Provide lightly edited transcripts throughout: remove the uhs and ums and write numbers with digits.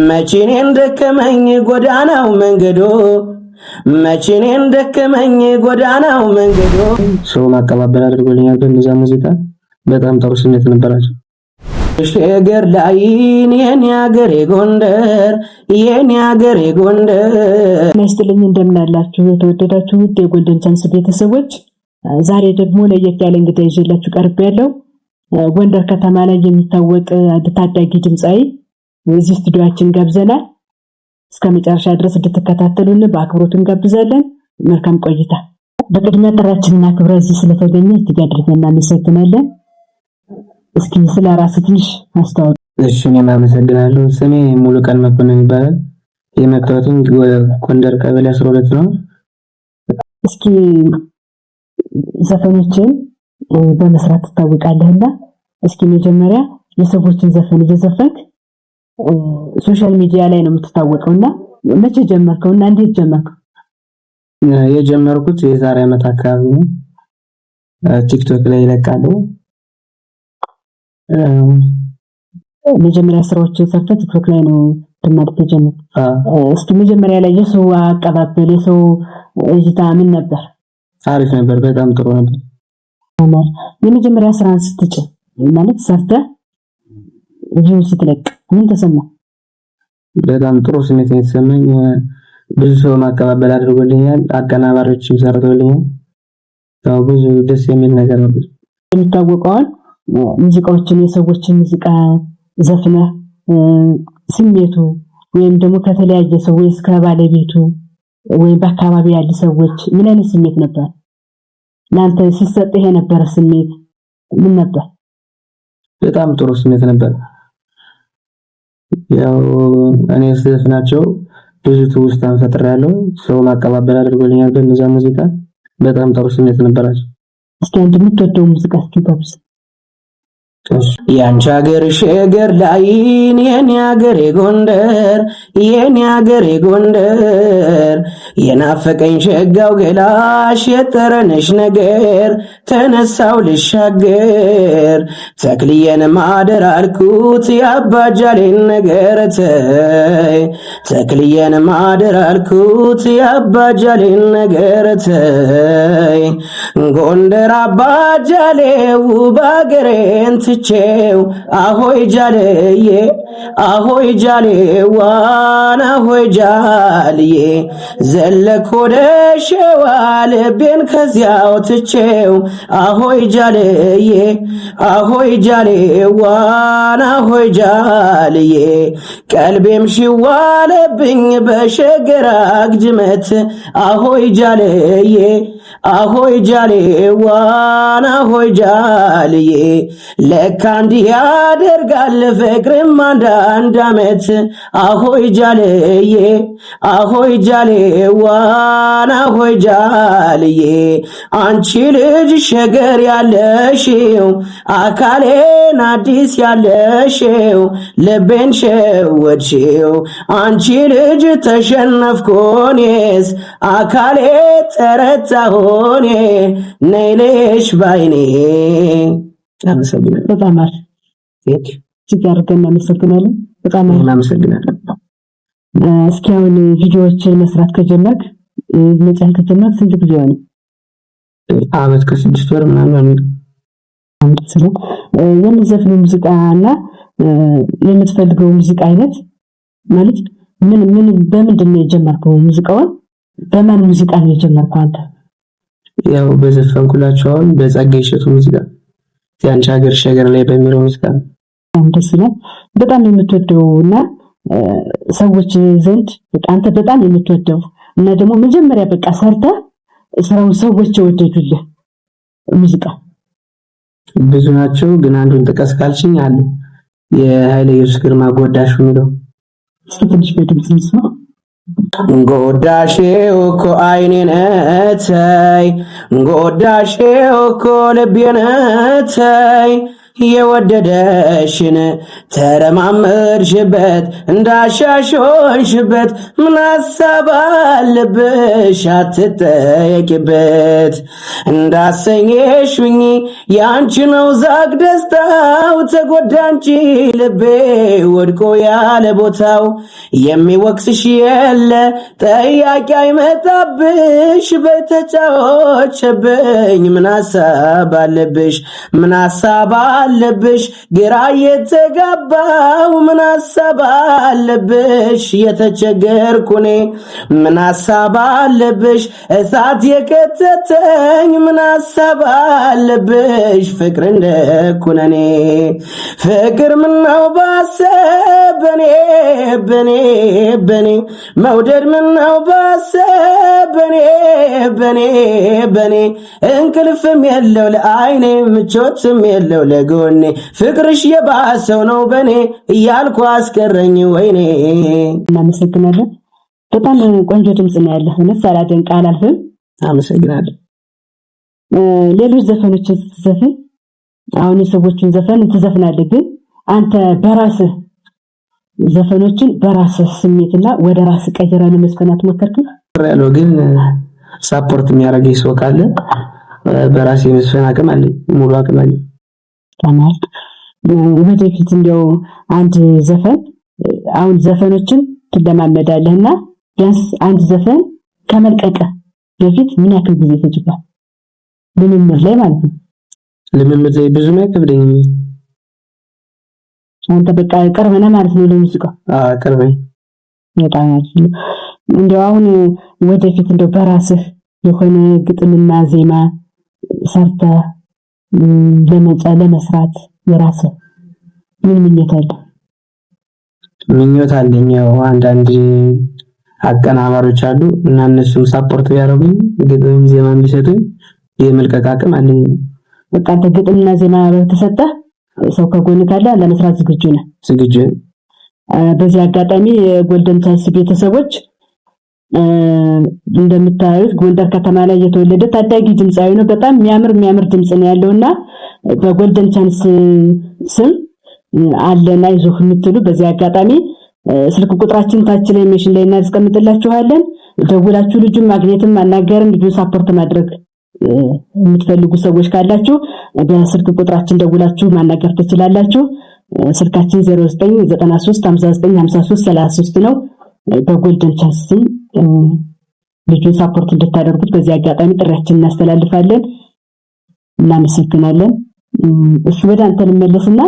መቼኔን ደከመኝ ጎዳናው መንገዶ መቼኔን ደከመኝ ጎዳናው መንገዶ ሰው ማቀባበል አድርጎልኛል። በእነዛ ሙዚቃ በጣም ጥሩ ስሜት ነበራቸው። ሸገር ላይ የኔ ሀገር ጎንደር የኔ ሀገር ጎንደር ነስትልኝ እንደምን አላችሁ የተወደዳችሁ የጎልደን ቻንስ ቤተሰቦች፣ ዛሬ ደግሞ ለየት ያለ እንግዳ ይዤላችሁ ቀርቤያለሁ። ጎንደር ከተማ ላይ የሚታወቅ ታዳጊ ድምጻዊ እዚህ ስቱዲዮአችን ጋብዘናል። እስከ መጨረሻ ድረስ እንድትከታተሉን በአክብሮት እንጋብዛለን። መልካም ቆይታ። በቅድሚያ ጥሪያችንና ክብረ እዚህ ስለተገኘ እጅግ አድርገን እናመሰግናለን። እስኪ ስለ ራስህ ትንሽ አስተዋውቅ። እሺ፣ እኔም አመሰግናለሁ። ስሜ ሙሉቀን መኮንን ይባላል። የመጣሁትም ጎንደር ቀበሌ 12 ነው። እስኪ ዘፈኖችን በመስራት ትታወቃለህና እስኪ መጀመሪያ የሰዎችን ዘፈን እየዘፈንክ ሶሻል ሚዲያ ላይ ነው የምትታወቀውና መቼ ጀመርከውና እንዴት ጀመርከው? የጀመርኩት የዛሬ ዓመት አካባቢ ነው። ቲክቶክ ላይ ይለቃለሁ። መጀመሪያ ስራዎችን ሰርተህ ቲክቶክ ላይ ነው ተማርተ ጀመርክ? እስኪ መጀመሪያ ላይ የሰው አቀባበል የሰው እይታ ምን ነበር? አሪፍ ነበር፣ በጣም ጥሩ ነበር። የመጀመሪያ ስራን ስትጭን ማለት ሰርተህ ቪዲዮ ስትለቅ ምን ተሰማ? በጣም ጥሩ ስሜት ነው የተሰማኝ። ብዙ ሰው ማቀባበል አድርጎልኛል፣ አቀናባሪዎችም ሰርተውልኛል። ያው ብዙ ደስ የሚል ነገር ነው። የሚታወቀውን ሙዚቃዎችን የሰዎችን ሙዚቃ ዘፍነህ ስሜቱ ወይም ደግሞ ከተለያየ ሰው ወይስ ከባለቤቱ ወይም በአካባቢ ያሉ ሰዎች ምን አይነት ስሜት ነበር ለአንተ ሲሰጥህ የነበረ ስሜት ምን ነበር? በጣም ጥሩ ስሜት ነበር። ያው እኔ ስዘፍናቸው ብዙ ትውስታን ፈጥሬያለሁ። ሰው ማቀባበል አድርጎልኛል። በእነዛ ሙዚቃ በጣም ጥሩ ስሜት ነበራቸው። እስኪ አንድ የምትወደው ሙዚቃ እስኪ ጋብዝ። ያንቺ ሀገር ሸገር ላይ የኔ ሀገር ጎንደር የኔ ሀገር ጎንደር የናፈቀኝ ሸጋው ገላሽ የጠረነሽ ነገር ተነሳው ልሻገር ተክልየን ማደር አልኩት ያባጃሌን ነገር ተይ ተክልየን ማደር አልኩት ያባጃሌን ነገር ተይ ጎንደር አባጃሌው ባገሬን ቼው አሆይ ጃለዬ አሆይ ጃሌዋን አሆይ ጃልዬ ዘለክ ወደ ሸዋ ልቤን ከዚያው ትቼው አሆይ ጃለዬ አሆይ ጃሌዋን አሆይ ጃልዬ ቀልቤም ሽዋለብኝ በሸገር አግድመት አሆይ ጃለዬ አሆይ ጃሌዋን አሆይ ጃልዬ ለካ እንዲህ ያደርጋል ፍቅርም አንዳንድ ዓመት አሆይ ጃልዬ አሆይ ጃሌዋን አሆይ ጃልዬ አንቺ ልጅ ሸገር ያለሽው አካሌን አዲስ ያለሽው ልቤን ሸወድሽው አንቺ ልጅ ተሸነፍኩኔስ አካሌ ተረታሁኔ ነይልሽ ባይኔ። አመሰግናለሁ። በጣም አሪፍ ሲጋርገን እናመሰግናለን። በጣም እናመሰግናለን። እስኪ አሁን ቪዲዮዎችን መስራት ከጀመርክ መጫን ከጀመርክ ስንት ጊዜ ሆነ? ዓመት ከ6 ወር ምናምን ነው። የምትዘፍነው ሙዚቃና የምትፈልገው ሙዚቃ አይነት ማለት ምን በምንድን ነው የጀመርከው? ሙዚቃውን በማን ሙዚቃ ነው የጀመርከው አንተ? ያው በዘፈንኩላቸው አሁን በጸጋዬ እሸቱ ሙዚቃ ያንቺ ሀገር ሸገር ላይ በሚለው ሙዚቃ ደስ ይላል። በጣም የምትወደውና ሰዎች ዘንድ በቃ አንተ በጣም የምትወደው እና ደግሞ መጀመሪያ በቃ ሰርተ ስራው ሰዎች የወደዱልህ ሙዚቃ ብዙ ናቸው፣ ግን አንዱን ጥቀስ ካልሽኝ አለ የኃይለ ኢየሱስ ግርማ ጎዳሽ የሚለው እስኪ ትንሽ በድምጽ እንስማ። ጎዳሽው እኮ አይኔን ተይ ጎዳሽው እኮ ልቤን ተይ የወደደሽን ተረማመድሽበት እንዳሻሾንሽበት ምን ሐሳብ አለብሽ አትጠየቂበት እንዳሰኘሽኝ ያንቺ ነው ዛግ ደስታው ተጎዳ እንጂ ልቤ ወድቆ ያለ ቦታው የሚወቅስሽ የለ ጠያቂ አይመጣብሽ በተጫወቸብኝ ምን ሐሳብ አለብሽ ምን ሐሳብ አለብሽ ግራ የተጋባው ምን ሐሳብ አለብሽ የተቸገርኩኔ ምን ሐሳብ አለብሽ እሳት የከተተኝ ምን ሐሳብ አለብሽ ፍቅር እንደኩነኔ ፍቅር ምነው ባሰበኔ በኔ መውደድ ምነው ባሰበኔ በኔ እንቅልፍም የለው ለአይኔ ምቾትም የለው ለጎኔ ፍቅርሽ የባሰው ነው በኔ እያልኩ አስቀረኝ ወይኔ። እናመሰግናለን። በጣም ቆንጆ ድምጽ ነው ያለህ። እውነት ሳላደንቅ አላልፍም። አመሰግናለሁ። ሌሎች ዘፈኖች ስትዘፍን አሁን የሰዎችን ዘፈን ትዘፍናለህ፣ ግን አንተ በራስህ ዘፈኖችን በራስህ ስሜትና ወደ ራስህ ቀይረህ ለመስፈን አትሞክርም? ያለው ግን ሳፖርት የሚያደርገኝ ሰው ካለ በራሴ መስፈን አቅም አለኝ፣ ሙሉ አቅም አለኝ። ታማል ወደፊት እንደው አንድ ዘፈን አሁን ዘፈኖችን ትለማመዳለህና ቢያንስ አንድ ዘፈን ከመልቀቅ በፊት ምን ያክል ጊዜ ይፈጅባል? ልምምድ ላይ ማለት ነው። ልምምድ ላይ ብዙ አይከብደኝ። አንተ በቃ ቅርብ ነህ ማለት ነው ለሙዚቃ? ቅርብ ነኝ። በጣም እንደው አሁን ወደፊት እንደው በራስህ የሆነ ግጥምና ዜማ ሰርተህ ለመስራት የራስህ ምን ምኞት አለ? ምኞት አለኝ። ያው አንዳንድ አቀናባሪዎች አሉ እና እነሱም ሳፖርት ቢያደርጉኝ ግጥም ዜማም ቢሰጡኝ የመልቀቅ አቅም አለኝ። በቃ አንተ ግጥምና ዜማ በተሰጠህ ሰው ከጎን ካለ ለመስራት ዝግጁ ነህ? ዝግጁ። በዚህ አጋጣሚ የጎልደን ቻንስ ቤተሰቦች እንደምታዩት ጎንደር ከተማ ላይ የተወለደ ታዳጊ ድምጻዊ ነው። በጣም የሚያምር ድምጽ ነው ያለውና በጎልደን ቻንስ ስም አለና ይዞህ የምትሉ በዚህ አጋጣሚ ስልክ ቁጥራችን ታች ላይ ሜሽን ላይ እናስቀምጥላችኋለን። ደውላችሁ ልጁን ማግኘትም ማናገርም ልጁን ሳፖርት ማድረግ የምትፈልጉ ሰዎች ካላችሁ በስልክ ቁጥራችን ደውላችሁ ማናገር ትችላላችሁ። ስልካችን 0993595333 ነው። በጎልደን ቻንስ ልጁን ሳፖርት እንድታደርጉት በዚህ አጋጣሚ ጥሪያችንን እናስተላልፋለን። እናመሰግናለን። እሱ ወደ አንተ ልመለስና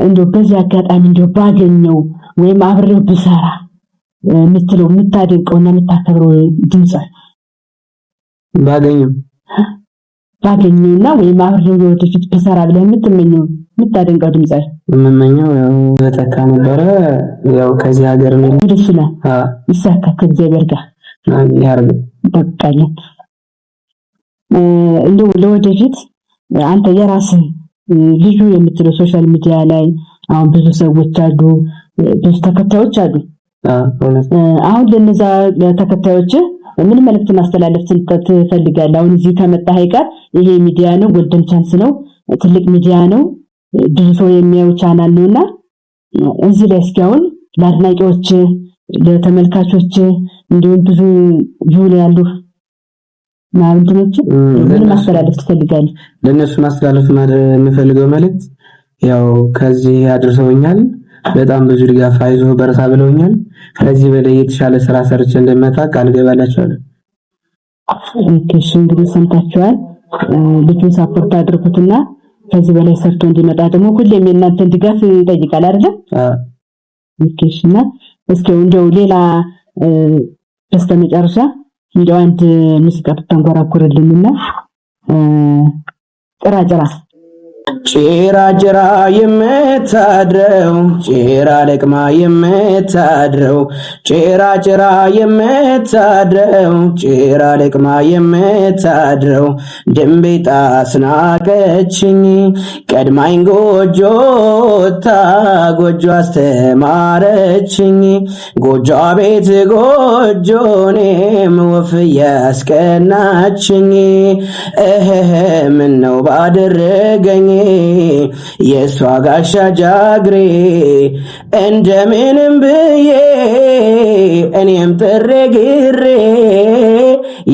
እንደው በዚህ አጋጣሚ እንደው ባገኘው ወይም አብሬው ብሰራ የምትለው የምታደንቀውና የምታከብረው ድምጽ ባገኘውና ወይም አብሬው ወደፊት ብሰራ ብለህ የምትመኘው የምታደንቀው ድምጽ የምመኘው ያው በተካ ነበረ። ያው ከዚህ ሀገር ነው ደስላ ይሳካ ከእግዚአብሔር ጋር ያርግ በቃኝ። እንደው ለወደፊት አንተ የራስህ ልዩ የምትለው ሶሻል ሚዲያ ላይ አሁን ብዙ ሰዎች አሉ፣ ብዙ ተከታዮች አሉ። አሁን ለነዛ ተከታዮች ምን መልእክት ማስተላለፍ ትፈልጋለህ? አሁን እዚህ ከመጣህ አይቀር ይሄ ሚዲያ ነው፣ ጎልደን ቻንስ ነው፣ ትልቅ ሚዲያ ነው፣ ብዙ ሰው የሚያየው ቻናል ነውና እዚህ ላይ እስኪ አሁን ለአድናቂዎች ለተመልካቾች እንዲሁም ብዙ ቪው ያሉ ማንተኖች ምን ማስተላለፍ ትፈልጋለህ? ለነሱ ማስተላለፍ የምፈልገው መልእክት ያው ከዚህ አድርሰውኛል፣ በጣም ብዙ ድጋፍ አይዞህ በርታ ብለውኛል። ከዚህ በላይ የተሻለ ስራ ሰርቼ እንደመጣ ቃል ገባላችኋለሁ። እሺ እንግዲህ ሰምታችኋል። ልጁን ሳፖርት አድርጉትና ከዚህ በላይ ሰርቶ እንዲመጣ ደግሞ ሁሌም የእናንተን ድጋፍ ይጠይቃል አይደል? እሺና እስኪ እንደው ሌላ በስተመጨረሻ እንደው አንድ ሙዚቃ ተንጎራጉርልንና ጭራ የምታድረው ጭራ ለቅማ የምታድረው ጭራ የምታድረው ጭራ ለቅማ የምታድረው ድንቢጣ አስናቀችኝ ቀድማኝ ጎጆ አስተማረችኝ ጎጆ ቤት ጎጆኔም ወፍ ያስቀናችኝ ምነው ባደረገኝ የሷ ጋሻ ጃግሬ እንደምንም ብዬ እኔም ጥሬ ግሬ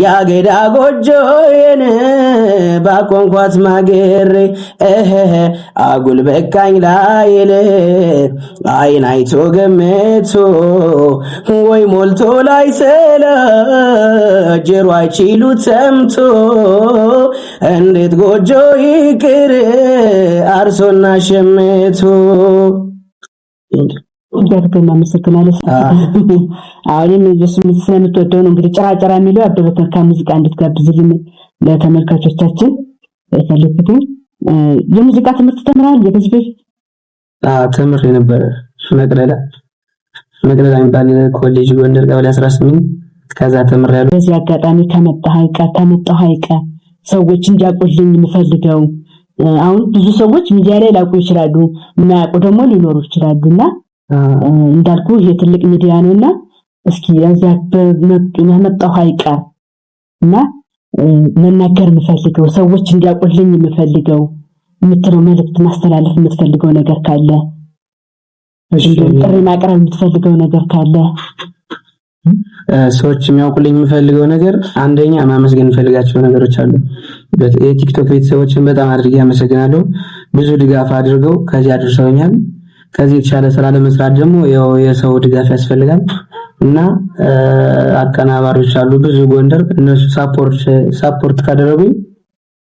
ያገዳ ጎጆዬን ባቆንኳት ማገሬ አጉል በቃኝ ላይል አይን አይቶ ገምቶ ወይ ሞልቶ ላይ ሰላ ጆሮ አይችሉት ሰምቶ እንዴት ጎጆ ይቅር አርሶና ሸምቶ። እንደገና መሰከናለሽ አሁንም ኢየሱስ ስለምትወደው ነው እንግዲህ ጭራጭራ የሚለው አበበ ተካ ሙዚቃ እንድትጋብዝልን ለተመልካቾቻችን ፈልኩት። የሙዚቃ ትምህርት ተምራል? የበዚህ በፊት ተምሬ ነበር መቅደላ የሚባል ኮሌጅ ጎንደር ቀበሌ 18 ከዛ ተምሬያለሁ። በዚህ አጋጣሚ ከመጣሁ አይቀር ሰዎች እንዲያውቁልኝ የምፈልገው አሁን ብዙ ሰዎች ሚዲያ ላይ ላውቁ ይችላሉ፣ የማያውቁ ደግሞ ሊኖሩ ይችላሉና እንዳልኩ ይሄ ትልቅ ሚዲያ ነውና እስኪ ያዛ በመጣሁ አይቀር እና መናገር የምፈልገው ሰዎች እንዲያውቁልኝ የምፈልገው የምትለው መልእክት ማስተላለፍ የምትፈልገው ነገር ካለ ጥሪ ማቅረብ የምትፈልገው ነገር ካለ። ሰዎች የሚያውቁልኝ የምፈልገው ነገር አንደኛ ማመስገን የምፈልጋቸው ነገሮች አሉ። የቲክቶክ ቤተሰቦችን በጣም አድርጌ አመሰግናለሁ። ብዙ ድጋፍ አድርገው ከዚህ አድርሰውኛል። ከዚህ የተሻለ ስራ ለመስራት ደግሞ የሰው ድጋፍ ያስፈልጋል እና አቀናባሪዎች አሉ ብዙ ጎንደር፣ እነሱ ሳፖርት ካደረጉኝ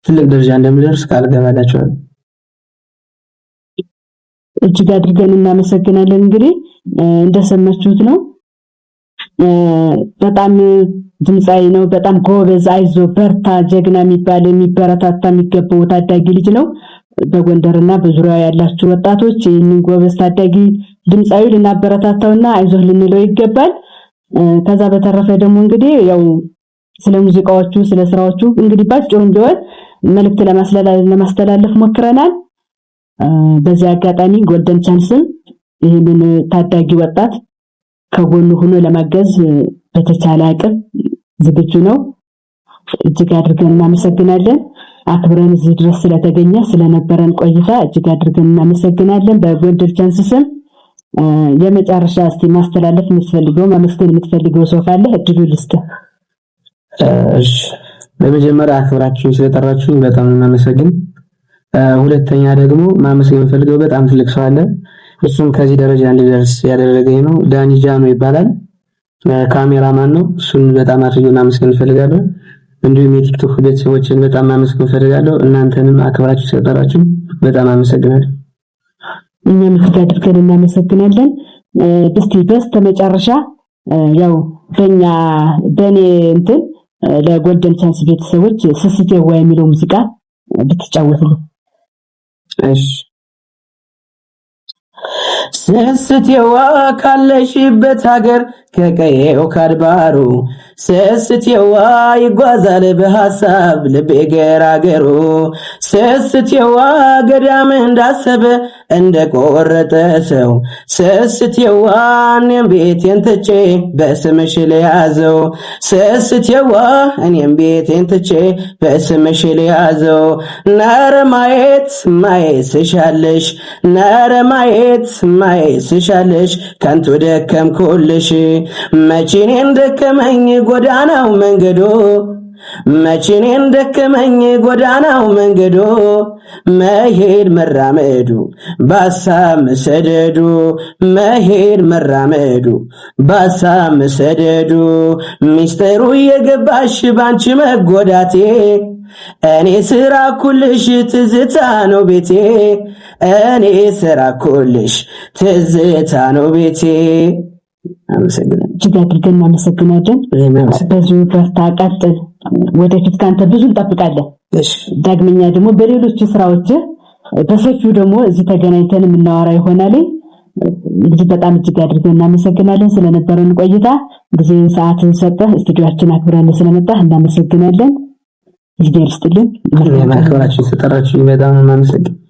ትልቅ ደረጃ እንደምደርስ ቃል ገባላችኋለሁ። እጅግ አድርገን እናመሰግናለን። እንግዲህ እንደሰማችሁት ነው። በጣም ድምጻዊ ነው። በጣም ጎበዝ፣ አይዞ በርታ፣ ጀግና የሚበረታታ የሚገባው ታዳጊ ልጅ ነው። በጎንደርና በዙሪያው ያላችሁ ወጣቶች ይህንን ጎበዝ ታዳጊ ድምጻዊ ልናበረታታውና አይዞህ ልንለው ይገባል። ከዛ በተረፈ ደግሞ እንግዲህ ያው ስለ ሙዚቃዎቹ ስለ ስራዎቹ እንግዲህ ባጭሩም ቢሆን መልእክት ለማስተላለፍ ሞክረናል። በዚህ አጋጣሚ ጎልደን ቻንስም ይህንን ታዳጊ ወጣት ከጎኑ ሆኖ ለማገዝ በተቻለ አቅም ዝግጁ ነው። እጅግ አድርገን እናመሰግናለን። አክብረን እዚህ ድረስ ስለተገኘ ስለነበረን ቆይታ እጅግ አድርገን እናመሰግናለን። በጎልደን ቻንስ ስም የመጨረሻ እስቲ ማስተላለፍ የምትፈልገው ማመስገን የምትፈልገው ሰው ካለ እድሉ ልስጥ። እሺ፣ በመጀመሪያ አክብራችሁኝ ስለጠራችሁኝ በጣም እናመሰግን። ሁለተኛ ደግሞ ማመስገን የምፈልገው በጣም ትልቅ ሰው አለ። እሱም ከዚህ ደረጃ እንዲደርስ ያደረገኝ ነው። ዳኒ ጃኖ ይባላል። ካሜራማን ነው። እሱን በጣም አድርጌ ማመስገን እፈልጋለሁ። እንዲሁም የቲክቶክ ቤተሰቦችን በጣም ማመስገን እፈልጋለሁ። እናንተንም አክብራችሁ ስለጠራችሁ በጣም አመሰግናለሁ። እኛም እጅግ አድርገን እናመሰግናለን። እስቲ በስተመጨረሻ ያው በእኔ እንትን ለጎልደን ቻንስ ቤተሰቦች ስስቴዋ የሚለው ሙዚቃ ብትጫወቱልኝ። እሺ። ስስቴዋ ካለሽበት ሀገር ከቀየው ካድባሩ ስስቴዋ ይጓዛል በሐሳብ ልቤ ገራገሩ ስስቴዋ ገዳም እንዳሰበ እንደቆረጠ ሰው ስስቴዋ እኔም ቤቴን ትቼ በስምሽ ልያዘው ስስቴዋ እኔም ቤቴን ትቼ በስምሽ ልያዘው ነረ ማየት ስሻለሽ ነረ ማየት ስሻለሽ ከንቱ ደከምኩልሽ መቼኔ እንደከመኝ ጎዳናው መንገዶ መቼኔ እንደከመኝ ጎዳናው መንገዶ መሄድ መራመዱ ባሳብ መሰደዱ መሄድ መራመዱ ባሳብ መሰደዱ ሚስጥሩ የገባሽ ባንቺ መጎዳቴ እኔ ስራ ኩልሽ ትዝታ ነው ቤቴ እኔ ስራ ኩልሽ ትዝታ ነው ቤቴ። አመሰግናለሁ። እጅግ አድርገን እናመሰግናለን። በዚሁ በርታ፣ ቀጥል። ወደፊት ካንተ ብዙ እንጠብቃለን። ዳግመኛ ደግሞ በሌሎች ስራዎች በሰፊው ደግሞ እዚህ ተገናኝተን የምናወራ ይሆናል። እንግዲህ በጣም እጅግ አድርገን እናመሰግናለን ስለነበረን ቆይታ። ጊዜን ሰዓትን ሰጠህ ስቱዲዮአችን አክብረን ስለመጣህ እናመሰግናለን። እግዚአብሔር ይስጥልን። ማክበራችሁ ስለጠራችሁ በጣም እናመሰግናለን።